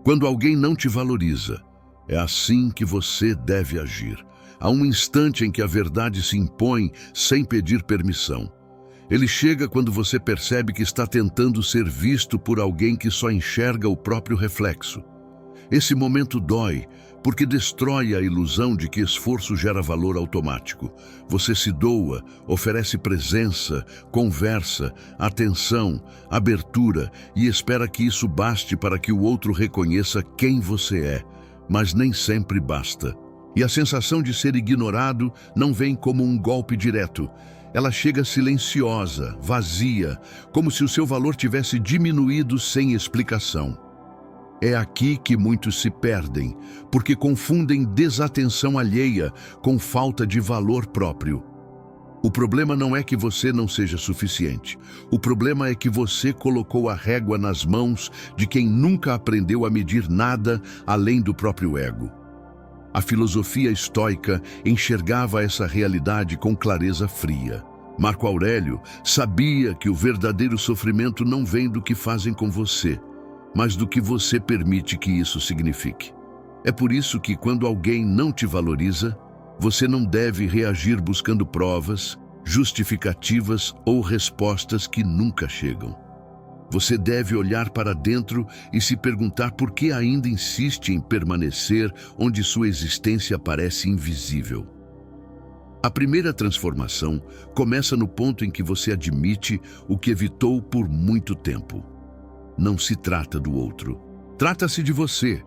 Quando alguém não te valoriza, é assim que você deve agir. Há um instante em que a verdade se impõe sem pedir permissão. Ele chega quando você percebe que está tentando ser visto por alguém que só enxerga o próprio reflexo. Esse momento dói, porque destrói a ilusão de que esforço gera valor automático. Você se doa, oferece presença, conversa, atenção, abertura e espera que isso baste para que o outro reconheça quem você é, mas nem sempre basta. E a sensação de ser ignorado não vem como um golpe direto. Ela chega silenciosa, vazia, como se o seu valor tivesse diminuído sem explicação. É aqui que muitos se perdem, porque confundem desatenção alheia com falta de valor próprio. O problema não é que você não seja suficiente. O problema é que você colocou a régua nas mãos de quem nunca aprendeu a medir nada além do próprio ego. A filosofia estoica enxergava essa realidade com clareza fria. Marco Aurélio sabia que o verdadeiro sofrimento não vem do que fazem com você, mas do que você permite que isso signifique. É por isso que, quando alguém não te valoriza, você não deve reagir buscando provas, justificativas ou respostas que nunca chegam. Você deve olhar para dentro e se perguntar por que ainda insiste em permanecer onde sua existência parece invisível. A primeira transformação começa no ponto em que você admite o que evitou por muito tempo. Não se trata do outro. Trata-se de você,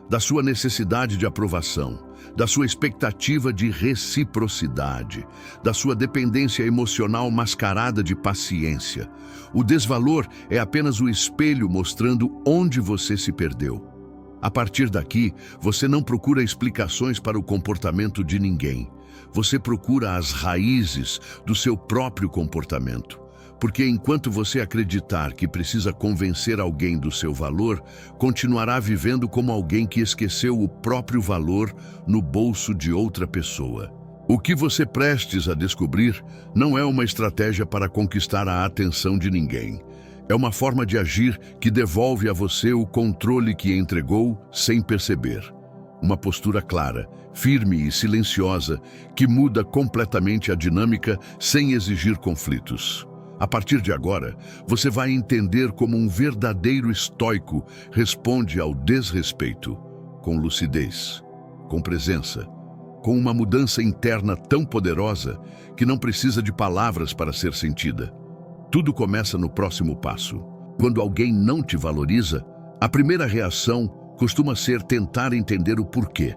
da sua necessidade de aprovação, da sua expectativa de reciprocidade, da sua dependência emocional mascarada de paciência. O desvalor é apenas o espelho mostrando onde você se perdeu. A partir daqui, você não procura explicações para o comportamento de ninguém. Você procura as raízes do seu próprio comportamento. Porque enquanto você acreditar que precisa convencer alguém do seu valor, continuará vivendo como alguém que esqueceu o próprio valor no bolso de outra pessoa. O que você prestes a descobrir não é uma estratégia para conquistar a atenção de ninguém. É uma forma de agir que devolve a você o controle que entregou sem perceber. Uma postura clara, firme e silenciosa que muda completamente a dinâmica sem exigir conflitos. A partir de agora, você vai entender como um verdadeiro estoico responde ao desrespeito, com lucidez, com presença, com uma mudança interna tão poderosa que não precisa de palavras para ser sentida. Tudo começa no próximo passo. Quando alguém não te valoriza, a primeira reação costuma ser tentar entender o porquê.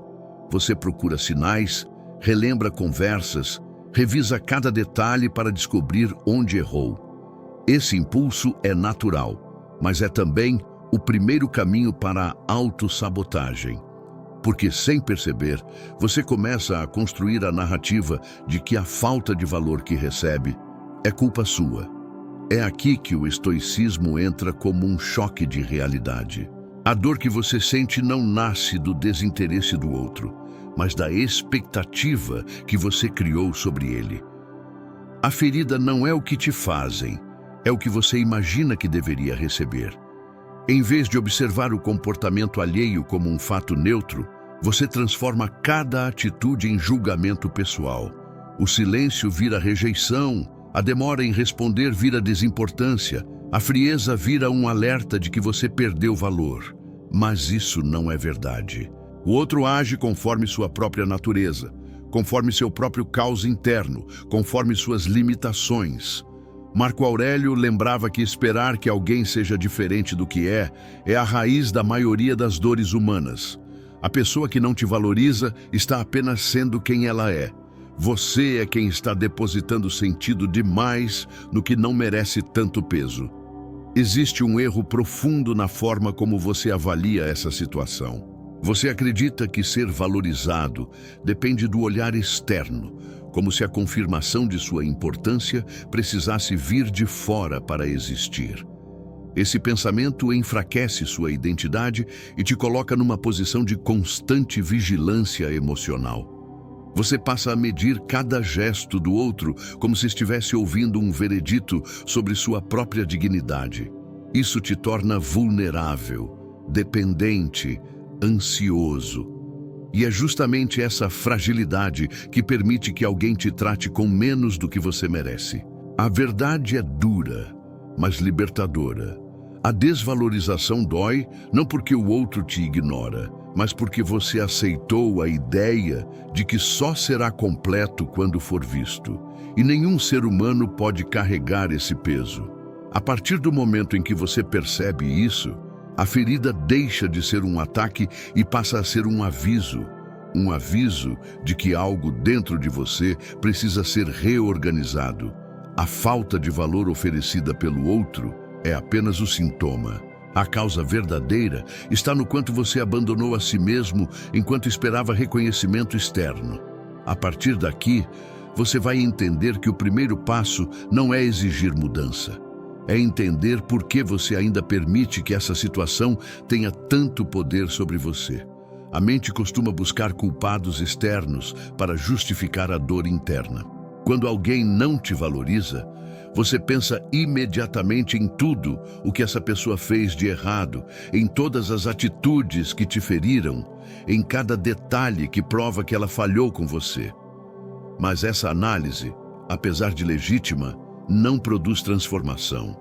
Você procura sinais, relembra conversas, revisa cada detalhe para descobrir onde errou. Esse impulso é natural, mas é também o primeiro caminho para a autossabotagem. Porque, sem perceber, você começa a construir a narrativa de que a falta de valor que recebe é culpa sua. É aqui que o estoicismo entra como um choque de realidade. A dor que você sente não nasce do desinteresse do outro, mas da expectativa que você criou sobre ele. A ferida não é o que te fazem, é o que você imagina que deveria receber. Em vez de observar o comportamento alheio como um fato neutro, você transforma cada atitude em julgamento pessoal. O silêncio vira rejeição, a demora em responder vira desimportância, a frieza vira um alerta de que você perdeu valor. Mas isso não é verdade. O outro age conforme sua própria natureza, conforme seu próprio caos interno, conforme suas limitações. Marco Aurélio lembrava que esperar que alguém seja diferente do que é a raiz da maioria das dores humanas. A pessoa que não te valoriza está apenas sendo quem ela é. Você é quem está depositando sentido demais no que não merece tanto peso. Existe um erro profundo na forma como você avalia essa situação. Você acredita que ser valorizado depende do olhar externo, como se a confirmação de sua importância precisasse vir de fora para existir. Esse pensamento enfraquece sua identidade e te coloca numa posição de constante vigilância emocional. Você passa a medir cada gesto do outro como se estivesse ouvindo um veredito sobre sua própria dignidade. Isso te torna vulnerável. dependente, ansioso. E é justamente essa fragilidade que permite que alguém te trate com menos do que você merece. A verdade é dura, mas libertadora. A desvalorização dói não porque o outro te ignora, mas porque você aceitou a ideia de que só será completo quando for visto. E nenhum ser humano pode carregar esse peso. A partir do momento em que você percebe isso, a ferida deixa de ser um ataque e passa a ser um aviso de que algo dentro de você precisa ser reorganizado. A falta de valor oferecida pelo outro é apenas o sintoma. A causa verdadeira está no quanto você abandonou a si mesmo enquanto esperava reconhecimento externo. A partir daqui, você vai entender que o primeiro passo não é exigir mudança. É entender por que você ainda permite que essa situação tenha tanto poder sobre você. A mente costuma buscar culpados externos para justificar a dor interna. Quando alguém não te valoriza, você pensa imediatamente em tudo o que essa pessoa fez de errado, em todas as atitudes que te feriram, em cada detalhe que prova que ela falhou com você. Mas essa análise, apesar de legítima, não produz transformação.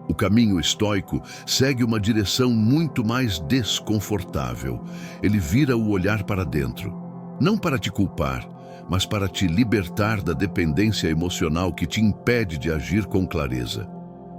O caminho estoico segue uma direção muito mais desconfortável. Ele vira o olhar para dentro, não para te culpar, mas para te libertar da dependência emocional que te impede de agir com clareza.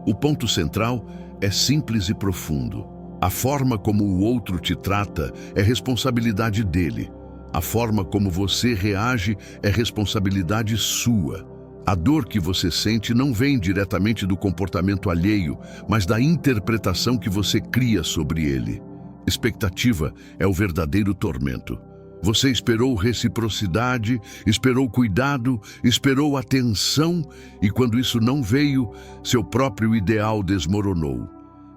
O ponto central é simples e profundo. A forma como o outro te trata é responsabilidade dele. A forma como você reage é responsabilidade sua. A dor que você sente não vem diretamente do comportamento alheio, mas da interpretação que você cria sobre ele. Expectativa é o verdadeiro tormento. Você esperou reciprocidade, esperou cuidado, esperou atenção, e quando isso não veio, seu próprio ideal desmoronou.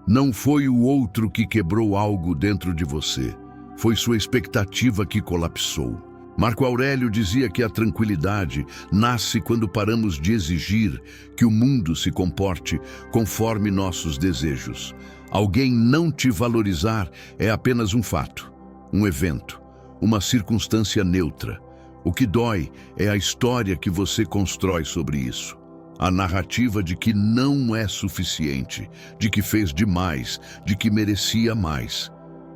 Não foi o outro que quebrou algo dentro de você, foi sua expectativa que colapsou. Marco Aurélio dizia que a tranquilidade nasce quando paramos de exigir que o mundo se comporte conforme nossos desejos. Alguém não te valorizar é apenas um fato, um evento, uma circunstância neutra. O que dói é a história que você constrói sobre isso. A narrativa de que não é suficiente, de que fez demais, de que merecia mais.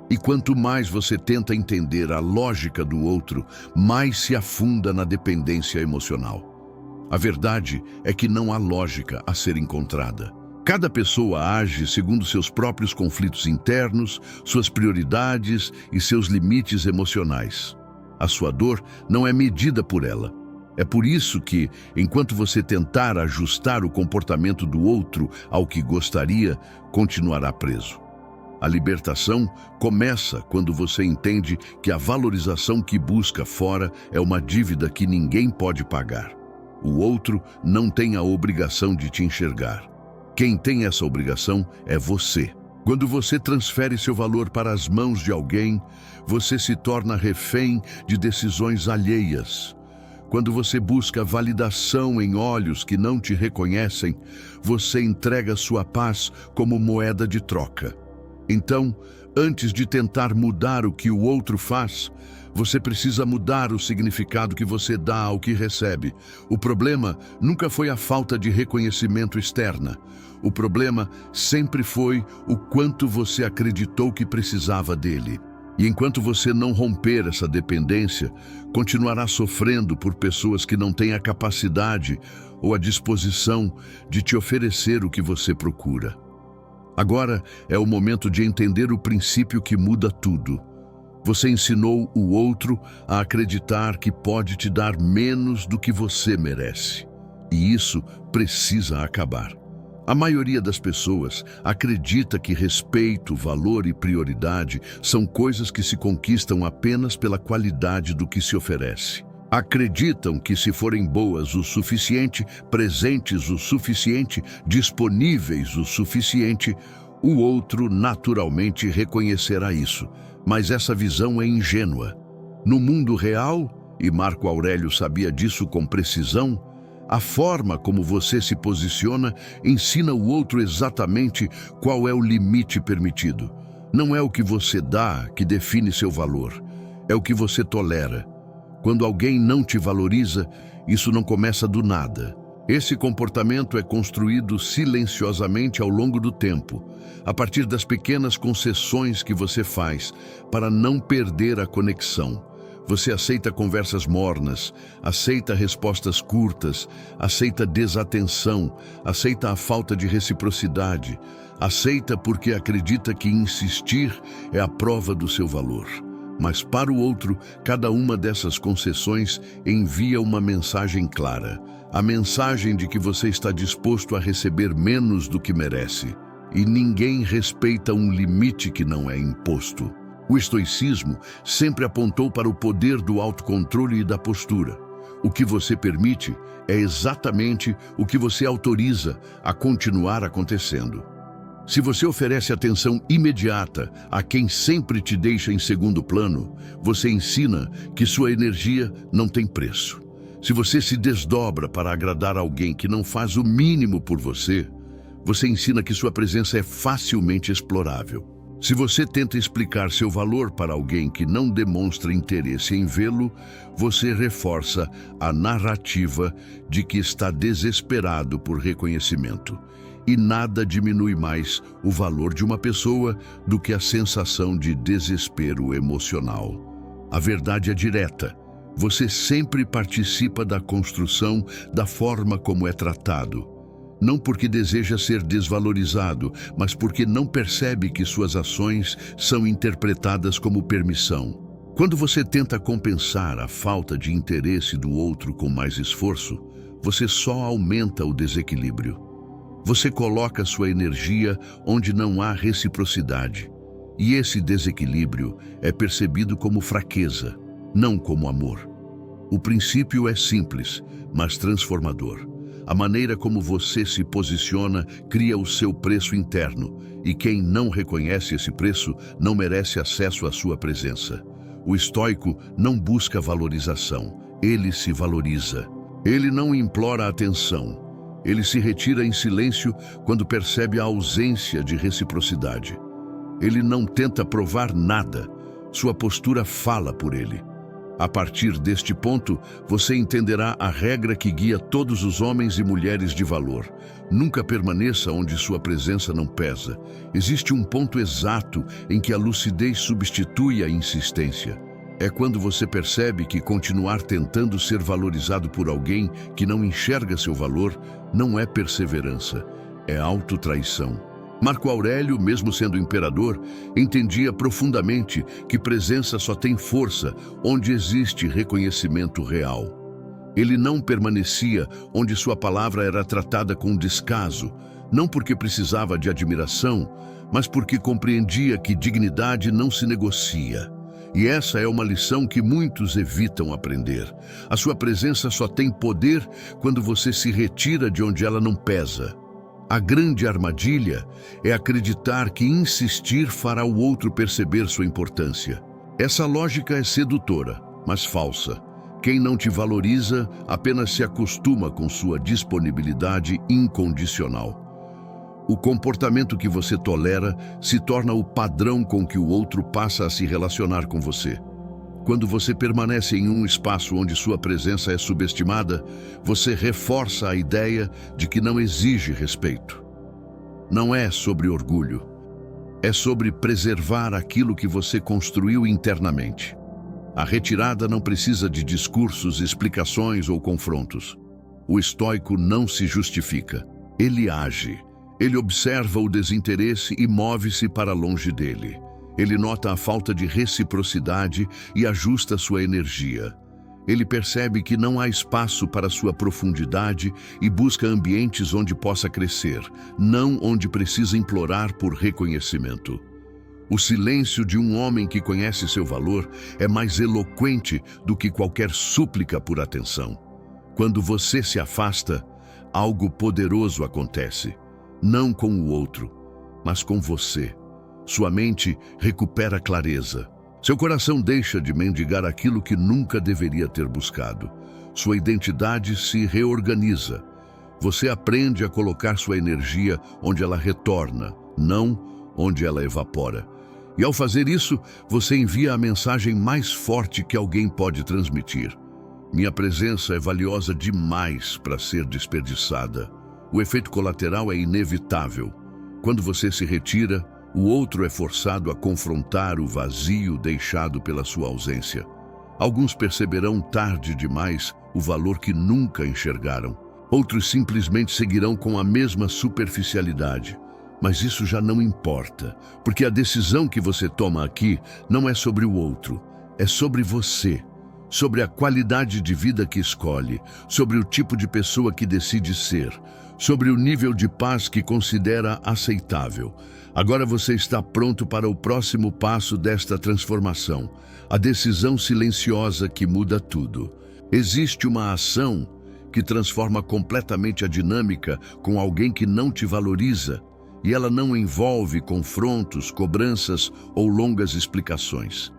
E quanto mais você tenta entender a lógica do outro, mais se afunda na dependência emocional. A verdade é que não há lógica a ser encontrada. Cada pessoa age segundo seus próprios conflitos internos, suas prioridades e seus limites emocionais. A sua dor não é medida por ela. É por isso que, enquanto você tentar ajustar o comportamento do outro ao que gostaria, continuará preso. A libertação começa quando você entende que a valorização que busca fora é uma dívida que ninguém pode pagar. O outro não tem a obrigação de te enxergar. Quem tem essa obrigação é você. Quando você transfere seu valor para as mãos de alguém, você se torna refém de decisões alheias. Quando você busca validação em olhos que não te reconhecem, você entrega sua paz como moeda de troca. Então, antes de tentar mudar o que o outro faz, você precisa mudar o significado que você dá ao que recebe. O problema nunca foi a falta de reconhecimento externa. O problema sempre foi o quanto você acreditou que precisava dele. E enquanto você não romper essa dependência, continuará sofrendo por pessoas que não têm a capacidade ou a disposição de te oferecer o que você procura. Agora é o momento de entender o princípio que muda tudo. Você ensinou o outro a acreditar que pode te dar menos do que você merece. E isso precisa acabar. A maioria das pessoas acredita que respeito, valor e prioridade são coisas que se conquistam apenas pela qualidade do que se oferece. Acreditam que se forem boas o suficiente, presentes o suficiente, disponíveis o suficiente, o outro naturalmente reconhecerá isso. Mas essa visão é ingênua. No mundo real, e Marco Aurélio sabia disso com precisão, a forma como você se posiciona ensina o outro exatamente qual é o limite permitido. Não é o que você dá que define seu valor, é o que você tolera. Quando alguém não te valoriza, isso não começa do nada. Esse comportamento é construído silenciosamente ao longo do tempo, a partir das pequenas concessões que você faz para não perder a conexão. Você aceita conversas mornas, aceita respostas curtas, aceita desatenção, aceita a falta de reciprocidade, aceita porque acredita que insistir é a prova do seu valor. Mas para o outro, cada uma dessas concessões envia uma mensagem clara. A mensagem de que você está disposto a receber menos do que merece. E ninguém respeita um limite que não é imposto. O estoicismo sempre apontou para o poder do autocontrole e da postura. O que você permite é exatamente o que você autoriza a continuar acontecendo. Se você oferece atenção imediata a quem sempre te deixa em segundo plano, você ensina que sua energia não tem preço. Se você se desdobra para agradar alguém que não faz o mínimo por você, você ensina que sua presença é facilmente explorável. Se você tenta explicar seu valor para alguém que não demonstra interesse em vê-lo, você reforça a narrativa de que está desesperado por reconhecimento. E nada diminui mais o valor de uma pessoa do que a sensação de desespero emocional. A verdade é direta. Você sempre participa da construção da forma como é tratado. Não porque deseja ser desvalorizado, mas porque não percebe que suas ações são interpretadas como permissão. Quando você tenta compensar a falta de interesse do outro com mais esforço, você só aumenta o desequilíbrio. Você coloca sua energia onde não há reciprocidade. E esse desequilíbrio é percebido como fraqueza, não como amor. O princípio é simples, mas transformador. A maneira como você se posiciona cria o seu preço interno, e quem não reconhece esse preço não merece acesso à sua presença. O estoico não busca valorização, ele se valoriza. Ele não implora atenção. Ele se retira em silêncio quando percebe a ausência de reciprocidade. Ele não tenta provar nada, sua postura fala por ele. A partir deste ponto, você entenderá a regra que guia todos os homens e mulheres de valor. Nunca permaneça onde sua presença não pesa. Existe um ponto exato em que a lucidez substitui a insistência. É quando você percebe que continuar tentando ser valorizado por alguém que não enxerga seu valor não é perseverança, é autotraição. Marco Aurélio, mesmo sendo imperador, entendia profundamente que presença só tem força onde existe reconhecimento real. Ele não permanecia onde sua palavra era tratada com descaso, não porque precisava de admiração, mas porque compreendia que dignidade não se negocia. E essa é uma lição que muitos evitam aprender. A sua presença só tem poder quando você se retira de onde ela não pesa. A grande armadilha é acreditar que insistir fará o outro perceber sua importância. Essa lógica é sedutora, mas falsa. Quem não te valoriza apenas se acostuma com sua disponibilidade incondicional. O comportamento que você tolera se torna o padrão com que o outro passa a se relacionar com você. Quando você permanece em um espaço onde sua presença é subestimada, você reforça a ideia de que não exige respeito. Não é sobre orgulho. É sobre preservar aquilo que você construiu internamente. A retirada não precisa de discursos, explicações ou confrontos. O estoico não se justifica. Ele age. Ele observa o desinteresse e move-se para longe dele. Ele nota a falta de reciprocidade e ajusta sua energia. Ele percebe que não há espaço para sua profundidade e busca ambientes onde possa crescer, não onde precisa implorar por reconhecimento. O silêncio de um homem que conhece seu valor é mais eloquente do que qualquer súplica por atenção. Quando você se afasta, algo poderoso acontece. Não com o outro, mas com você. Sua mente recupera clareza. Seu coração deixa de mendigar aquilo que nunca deveria ter buscado. Sua identidade se reorganiza. Você aprende a colocar sua energia onde ela retorna, não onde ela evapora. E ao fazer isso, você envia a mensagem mais forte que alguém pode transmitir. Minha presença é valiosa demais para ser desperdiçada. O efeito colateral é inevitável. Quando você se retira, o outro é forçado a confrontar o vazio deixado pela sua ausência. Alguns perceberão tarde demais o valor que nunca enxergaram. Outros simplesmente seguirão com a mesma superficialidade. Mas isso já não importa, porque a decisão que você toma aqui não é sobre o outro, é sobre você, sobre a qualidade de vida que escolhe, sobre o tipo de pessoa que decide ser, sobre o nível de paz que considera aceitável. Agora você está pronto para o próximo passo desta transformação, a decisão silenciosa que muda tudo. Existe uma ação que transforma completamente a dinâmica com alguém que não te valoriza, e ela não envolve confrontos, cobranças ou longas explicações.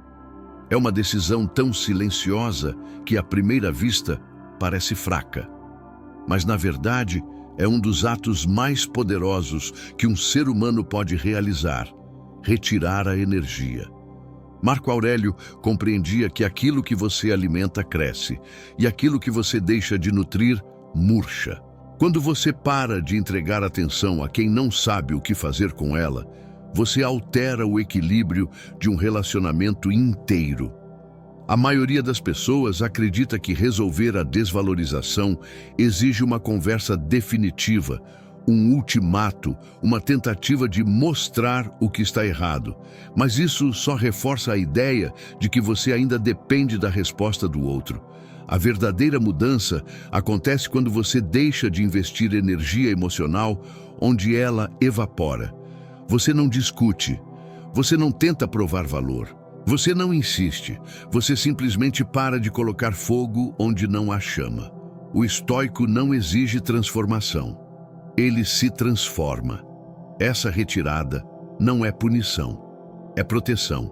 É uma decisão tão silenciosa que, à primeira vista, parece fraca. Mas, na verdade, é um dos atos mais poderosos que um ser humano pode realizar: retirar a energia. Marco Aurélio compreendia que aquilo que você alimenta cresce, e aquilo que você deixa de nutrir, murcha. Quando você para de entregar atenção a quem não sabe o que fazer com ela, você altera o equilíbrio de um relacionamento inteiro. A maioria das pessoas acredita que resolver a desvalorização exige uma conversa definitiva, um ultimato, uma tentativa de mostrar o que está errado. Mas isso só reforça a ideia de que você ainda depende da resposta do outro. A verdadeira mudança acontece quando você deixa de investir energia emocional onde ela evapora. Você não discute, você não tenta provar valor, você não insiste, você simplesmente para de colocar fogo onde não há chama. O estoico não exige transformação, ele se transforma. Essa retirada não é punição, é proteção.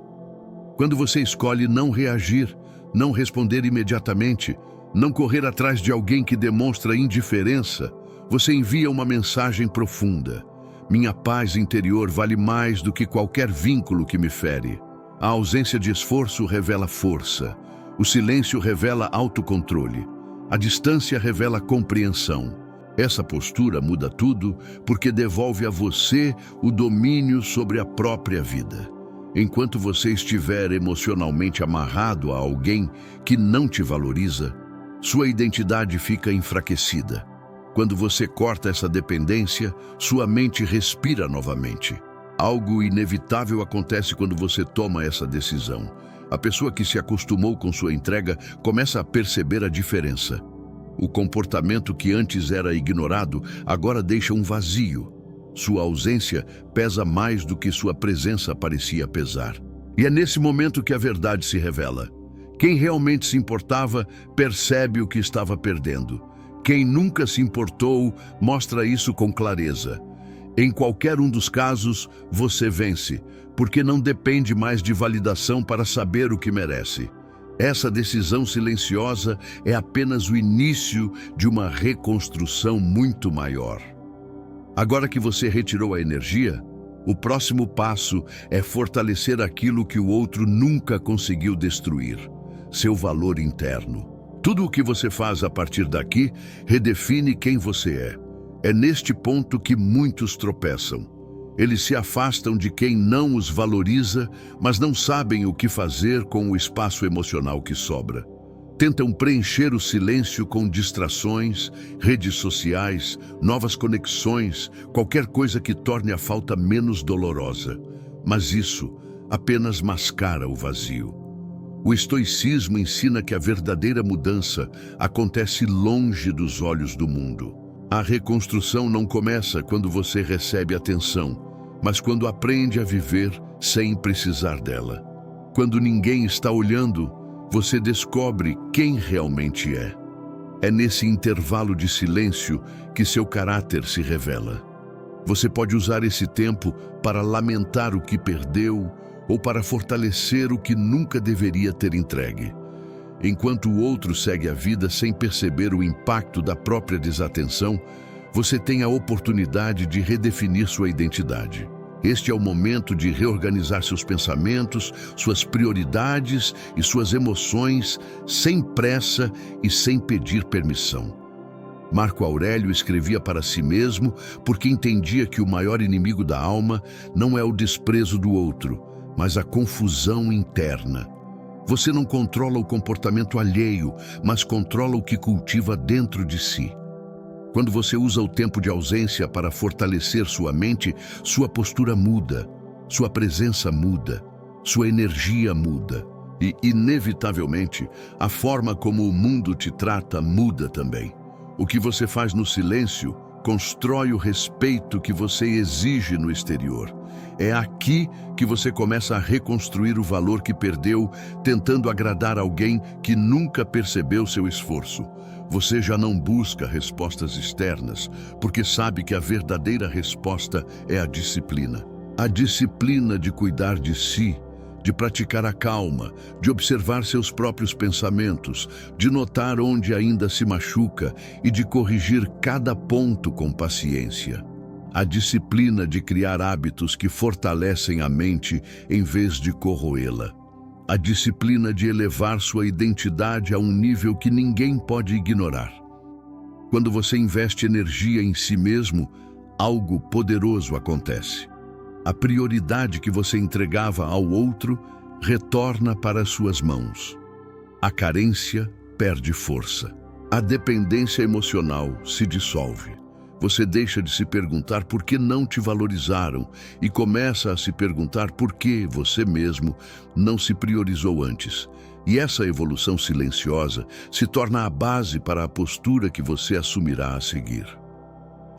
Quando você escolhe não reagir, não responder imediatamente, não correr atrás de alguém que demonstra indiferença, você envia uma mensagem profunda. Minha paz interior vale mais do que qualquer vínculo que me fere. A ausência de esforço revela força. O silêncio revela autocontrole. A distância revela compreensão. Essa postura muda tudo porque devolve a você o domínio sobre a própria vida. Enquanto você estiver emocionalmente amarrado a alguém que não te valoriza, sua identidade fica enfraquecida. Quando você corta essa dependência, sua mente respira novamente. Algo inevitável acontece quando você toma essa decisão. A pessoa que se acostumou com sua entrega começa a perceber a diferença. O comportamento que antes era ignorado agora deixa um vazio. Sua ausência pesa mais do que sua presença parecia pesar. E é nesse momento que a verdade se revela. Quem realmente se importava percebe o que estava perdendo. Quem nunca se importou mostra isso com clareza. Em qualquer um dos casos, você vence, porque não depende mais de validação para saber o que merece. Essa decisão silenciosa é apenas o início de uma reconstrução muito maior. Agora que você retirou a energia, o próximo passo é fortalecer aquilo que o outro nunca conseguiu destruir: seu valor interno. Tudo o que você faz a partir daqui redefine quem você é. É neste ponto que muitos tropeçam. Eles se afastam de quem não os valoriza, mas não sabem o que fazer com o espaço emocional que sobra. Tentam preencher o silêncio com distrações, redes sociais, novas conexões, qualquer coisa que torne a falta menos dolorosa. Mas isso apenas mascara o vazio. O estoicismo ensina que a verdadeira mudança acontece longe dos olhos do mundo. A reconstrução não começa quando você recebe atenção, mas quando aprende a viver sem precisar dela. Quando ninguém está olhando, você descobre quem realmente é. É nesse intervalo de silêncio que seu caráter se revela. Você pode usar esse tempo para lamentar o que perdeu ou para fortalecer o que nunca deveria ter entregue. Enquanto o outro segue a vida sem perceber o impacto da própria desatenção, você tem a oportunidade de redefinir sua identidade. Este é o momento de reorganizar seus pensamentos, suas prioridades e suas emoções sem pressa e sem pedir permissão. Marco Aurélio escrevia para si mesmo porque entendia que o maior inimigo da alma não é o desprezo do outro, mas a confusão interna. Você não controla o comportamento alheio, mas controla o que cultiva dentro de si. Quando você usa o tempo de ausência para fortalecer sua mente, sua postura muda, sua presença muda, sua energia muda. E, inevitavelmente, a forma como o mundo te trata muda também. O que você faz no silêncio constrói o respeito que você exige no exterior. É aqui que você começa a reconstruir o valor que perdeu, tentando agradar alguém que nunca percebeu seu esforço. Você já não busca respostas externas, porque sabe que a verdadeira resposta é a disciplina. A disciplina de cuidar de si, de praticar a calma, de observar seus próprios pensamentos, de notar onde ainda se machuca e de corrigir cada ponto com paciência. A disciplina de criar hábitos que fortalecem a mente em vez de corroê-la. A disciplina de elevar sua identidade a um nível que ninguém pode ignorar. Quando você investe energia em si mesmo, algo poderoso acontece. A prioridade que você entregava ao outro retorna para suas mãos. A carência perde força. A dependência emocional se dissolve. Você deixa de se perguntar por que não te valorizaram e começa a se perguntar por que você mesmo não se priorizou antes. E essa evolução silenciosa se torna a base para a postura que você assumirá a seguir.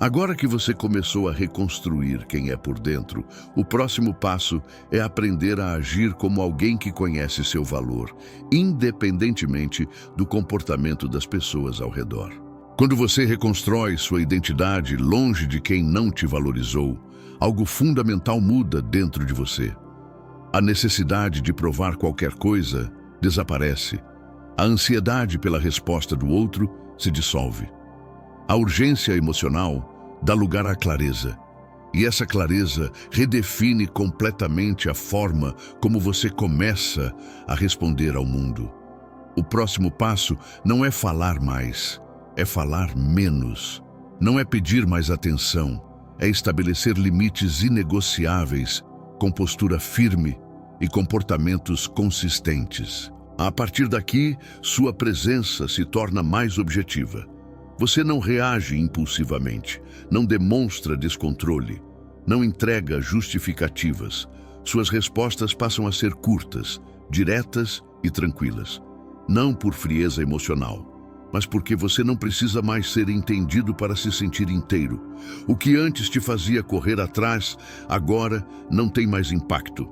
Agora que você começou a reconstruir quem é por dentro, o próximo passo é aprender a agir como alguém que conhece seu valor, independentemente do comportamento das pessoas ao redor. Quando você reconstrói sua identidade longe de quem não te valorizou, algo fundamental muda dentro de você. A necessidade de provar qualquer coisa desaparece. A ansiedade pela resposta do outro se dissolve. A urgência emocional dá lugar à clareza. E essa clareza redefine completamente a forma como você começa a responder ao mundo. O próximo passo não é falar mais, é falar menos. Não é pedir mais atenção, é estabelecer limites inegociáveis, com postura firme e comportamentos consistentes. A partir daqui, sua presença se torna mais objetiva. Você não reage impulsivamente, não demonstra descontrole, não entrega justificativas. Suas respostas passam a ser curtas, diretas e tranquilas. Não por frieza emocional, mas porque você não precisa mais ser entendido para se sentir inteiro. O que antes te fazia correr atrás, agora não tem mais impacto.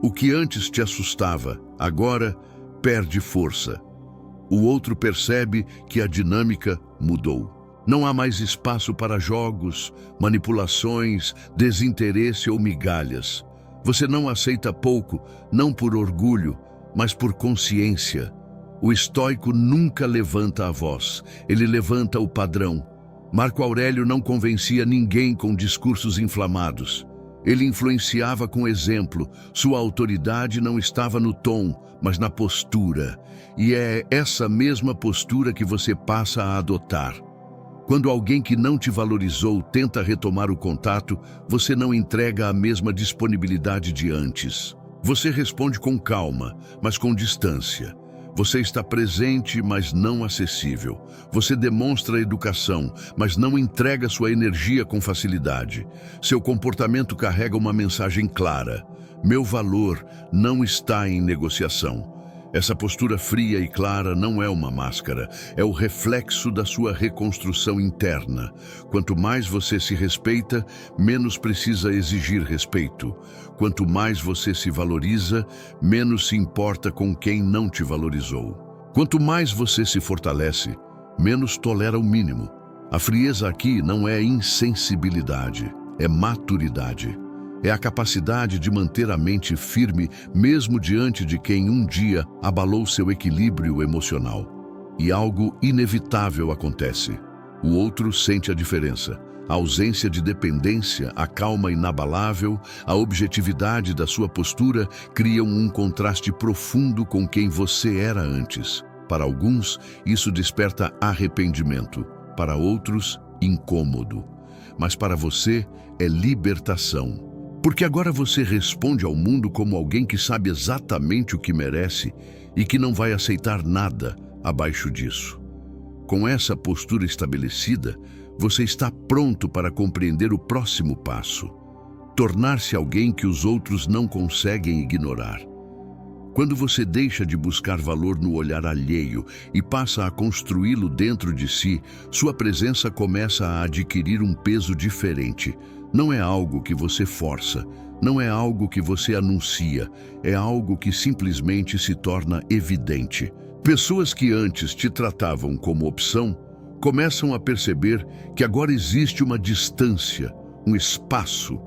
O que antes te assustava, agora perde força. O outro percebe que a dinâmica mudou. Não há mais espaço para jogos, manipulações, desinteresse ou migalhas. Você não aceita pouco, não por orgulho, mas por consciência. O estoico nunca levanta a voz, ele levanta o padrão. Marco Aurélio não convencia ninguém com discursos inflamados. Ele influenciava com exemplo. Sua autoridade não estava no tom, mas na postura. E é essa mesma postura que você passa a adotar. Quando alguém que não te valorizou tenta retomar o contato, você não entrega a mesma disponibilidade de antes. Você responde com calma, mas com distância. Você está presente, mas não acessível. Você demonstra educação, mas não entrega sua energia com facilidade. Seu comportamento carrega uma mensagem clara. Meu valor não está em negociação. Essa postura fria e clara não é uma máscara, é o reflexo da sua reconstrução interna. Quanto mais você se respeita, menos precisa exigir respeito. Quanto mais você se valoriza, menos se importa com quem não te valorizou. Quanto mais você se fortalece, menos tolera o mínimo. A frieza aqui não é insensibilidade, é maturidade. É a capacidade de manter a mente firme mesmo diante de quem um dia abalou seu equilíbrio emocional. E algo inevitável acontece. O outro sente a diferença. A ausência de dependência, a calma inabalável, a objetividade da sua postura criam um contraste profundo com quem você era antes. Para alguns, isso desperta arrependimento. Para outros, incômodo. Mas para você, é libertação. Porque agora você responde ao mundo como alguém que sabe exatamente o que merece e que não vai aceitar nada abaixo disso. Com essa postura estabelecida, você está pronto para compreender o próximo passo. Tornar-se alguém que os outros não conseguem ignorar. Quando você deixa de buscar valor no olhar alheio e passa a construí-lo dentro de si, sua presença começa a adquirir um peso diferente. Não é algo que você força, não é algo que você anuncia, é algo que simplesmente se torna evidente. Pessoas que antes te tratavam como opção, começam a perceber que agora existe uma distância, um espaço,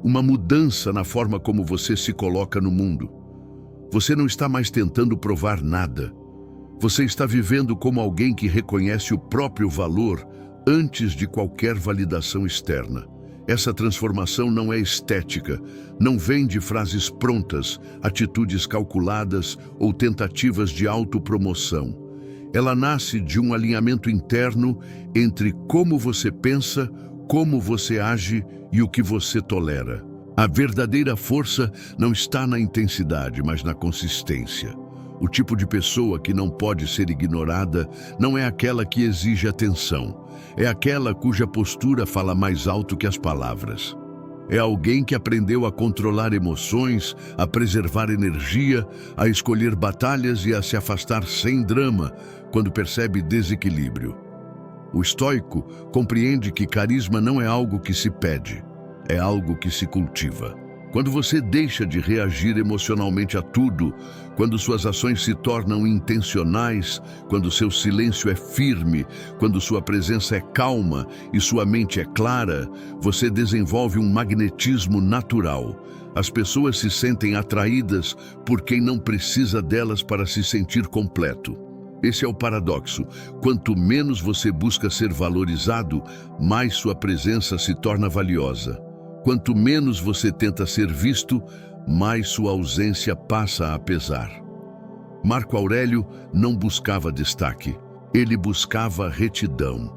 uma mudança na forma como você se coloca no mundo. Você não está mais tentando provar nada. Você está vivendo como alguém que reconhece o próprio valor antes de qualquer validação externa. Essa transformação não é estética, não vem de frases prontas, atitudes calculadas ou tentativas de autopromoção. Ela nasce de um alinhamento interno entre como você pensa, como você age e o que você tolera. A verdadeira força não está na intensidade, mas na consistência. O tipo de pessoa que não pode ser ignorada não é aquela que exige atenção. É aquela cuja postura fala mais alto que as palavras. É alguém que aprendeu a controlar emoções, a preservar energia, a escolher batalhas e a se afastar sem drama quando percebe desequilíbrio. O estoico compreende que carisma não é algo que se pede, é algo que se cultiva. Quando você deixa de reagir emocionalmente a tudo, quando suas ações se tornam intencionais, quando seu silêncio é firme, quando sua presença é calma e sua mente é clara, você desenvolve um magnetismo natural. As pessoas se sentem atraídas por quem não precisa delas para se sentir completo. Esse é o paradoxo. Quanto menos você busca ser valorizado, mais sua presença se torna valiosa. Quanto menos você tenta ser visto, mais sua ausência passa a pesar. Marco Aurélio não buscava destaque, ele buscava retidão.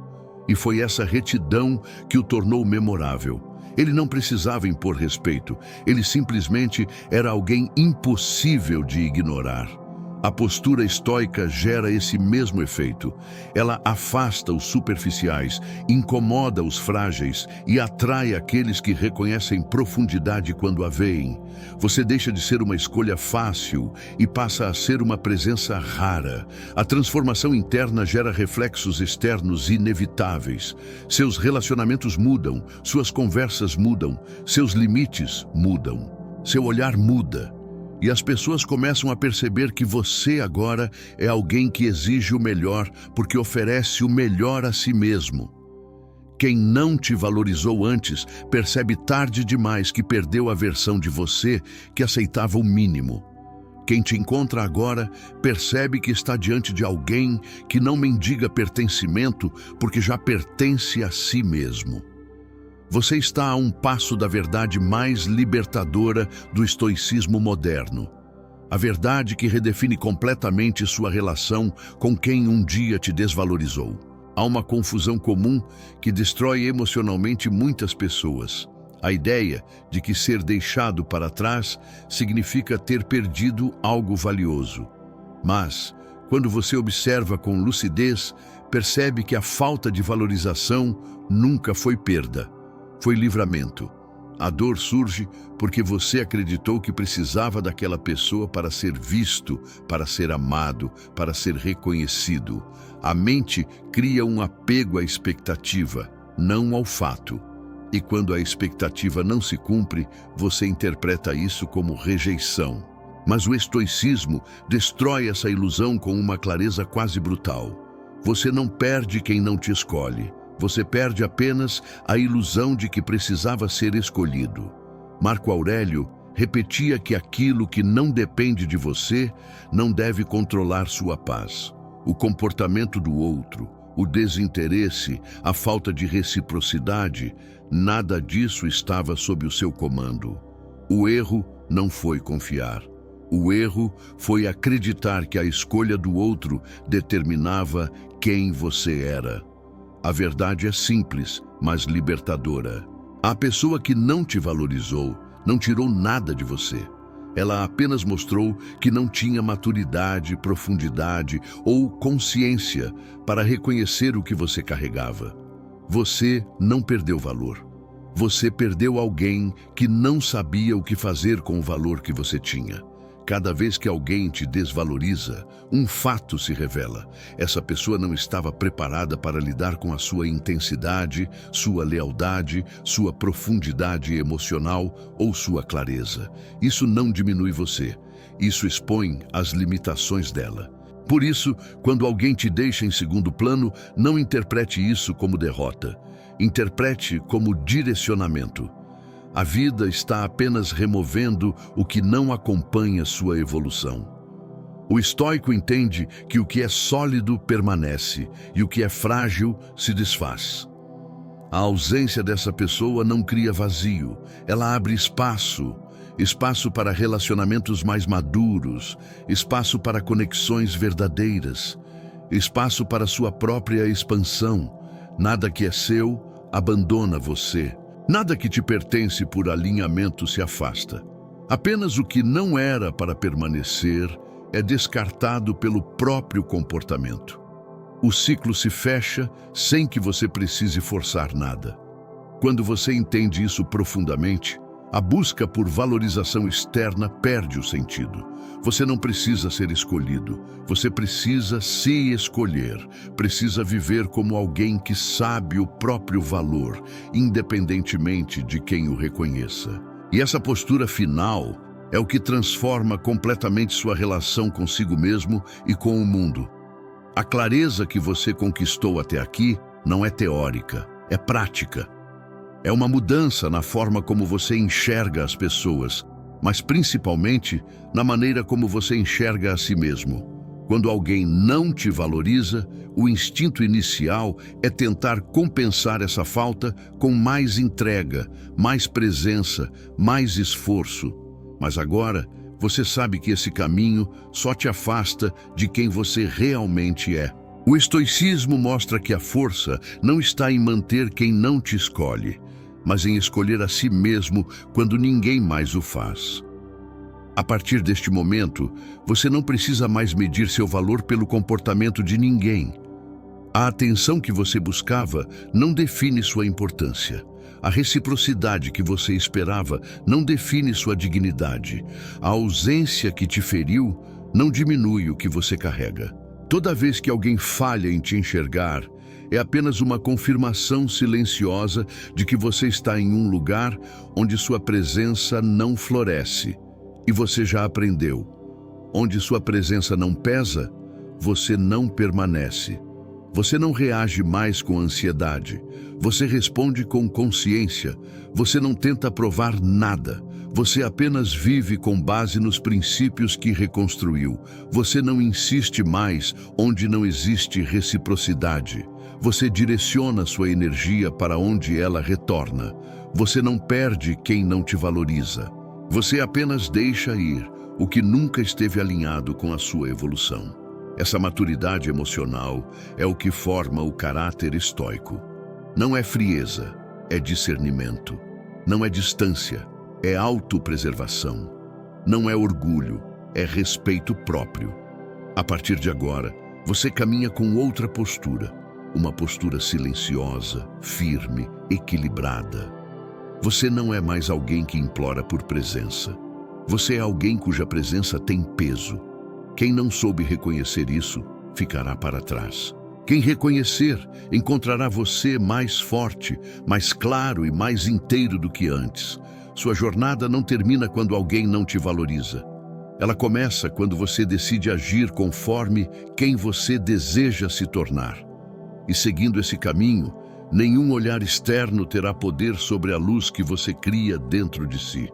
E foi essa retidão que o tornou memorável. Ele não precisava impor respeito, ele simplesmente era alguém impossível de ignorar. A postura estoica gera esse mesmo efeito. Ela afasta os superficiais, incomoda os frágeis e atrai aqueles que reconhecem profundidade quando a veem. Você deixa de ser uma escolha fácil e passa a ser uma presença rara. A transformação interna gera reflexos externos inevitáveis. Seus relacionamentos mudam, suas conversas mudam, seus limites mudam, seu olhar muda. E as pessoas começam a perceber que você agora é alguém que exige o melhor porque oferece o melhor a si mesmo. Quem não te valorizou antes percebe tarde demais que perdeu a versão de você que aceitava o mínimo. Quem te encontra agora percebe que está diante de alguém que não mendiga pertencimento porque já pertence a si mesmo. Você está a um passo da verdade mais libertadora do estoicismo moderno. A verdade que redefine completamente sua relação com quem um dia te desvalorizou. Há uma confusão comum que destrói emocionalmente muitas pessoas. A ideia de que ser deixado para trás significa ter perdido algo valioso. Mas, quando você observa com lucidez, percebe que a falta de valorização nunca foi perda. Foi livramento. A dor surge porque você acreditou que precisava daquela pessoa para ser visto, para ser amado, para ser reconhecido. A mente cria um apego à expectativa, não ao fato. E quando a expectativa não se cumpre, você interpreta isso como rejeição. Mas o estoicismo destrói essa ilusão com uma clareza quase brutal. Você não perde quem não te escolhe. Você perde apenas a ilusão de que precisava ser escolhido. Marco Aurélio repetia que aquilo que não depende de você não deve controlar sua paz. O comportamento do outro, o desinteresse, a falta de reciprocidade, nada disso estava sob o seu comando. O erro não foi confiar. O erro foi acreditar que a escolha do outro determinava quem você era. A verdade é simples, mas libertadora. A pessoa que não te valorizou não tirou nada de você. Ela apenas mostrou que não tinha maturidade, profundidade ou consciência para reconhecer o que você carregava. Você não perdeu valor. Você perdeu alguém que não sabia o que fazer com o valor que você tinha. Cada vez que alguém te desvaloriza, um fato se revela. Essa pessoa não estava preparada para lidar com a sua intensidade, sua lealdade, sua profundidade emocional ou sua clareza. Isso não diminui você. Isso expõe as limitações dela. Por isso, quando alguém te deixa em segundo plano, não interprete isso como derrota. Interprete como direcionamento. A vida está apenas removendo o que não acompanha sua evolução. O estoico entende que o que é sólido permanece e o que é frágil se desfaz. A ausência dessa pessoa não cria vazio, ela abre espaço para relacionamentos mais maduros, espaço para conexões verdadeiras, espaço para sua própria expansão. Nada que é seu abandona você. Nada que te pertence por alinhamento se afasta. Apenas o que não era para permanecer é descartado pelo próprio comportamento. O ciclo se fecha sem que você precise forçar nada. Quando você entende isso profundamente, a busca por valorização externa perde o sentido. Você não precisa ser escolhido, você precisa se escolher, precisa viver como alguém que sabe o próprio valor, independentemente de quem o reconheça. E essa postura final é o que transforma completamente sua relação consigo mesmo e com o mundo. A clareza que você conquistou até aqui não é teórica, é prática. É uma mudança na forma como você enxerga as pessoas, mas principalmente na maneira como você enxerga a si mesmo. Quando alguém não te valoriza, o instinto inicial é tentar compensar essa falta com mais entrega, mais presença, mais esforço. Mas agora, você sabe que esse caminho só te afasta de quem você realmente é. O estoicismo mostra que a força não está em manter quem não te escolhe, mas em escolher a si mesmo quando ninguém mais o faz. A partir deste momento, você não precisa mais medir seu valor pelo comportamento de ninguém. A atenção que você buscava não define sua importância. A reciprocidade que você esperava não define sua dignidade. A ausência que te feriu não diminui o que você carrega. Toda vez que alguém falha em te enxergar, é apenas uma confirmação silenciosa de que você está em um lugar onde sua presença não floresce. E você já aprendeu. Onde sua presença não pesa, você não permanece. Você não reage mais com ansiedade. Você responde com consciência. Você não tenta provar nada. Você apenas vive com base nos princípios que reconstruiu. Você não insiste mais onde não existe reciprocidade. Você direciona sua energia para onde ela retorna. Você não perde quem não te valoriza. Você apenas deixa ir o que nunca esteve alinhado com a sua evolução. Essa maturidade emocional é o que forma o caráter estoico. Não é frieza, é discernimento. Não é distância, é autopreservação. Não é orgulho, é respeito próprio. A partir de agora, você caminha com outra postura. Uma postura silenciosa, firme, equilibrada. Você não é mais alguém que implora por presença. Você é alguém cuja presença tem peso. Quem não soube reconhecer isso, ficará para trás. Quem reconhecer, encontrará você mais forte, mais claro e mais inteiro do que antes. Sua jornada não termina quando alguém não te valoriza. Ela começa quando você decide agir conforme quem você deseja se tornar. E seguindo esse caminho, nenhum olhar externo terá poder sobre a luz que você cria dentro de si.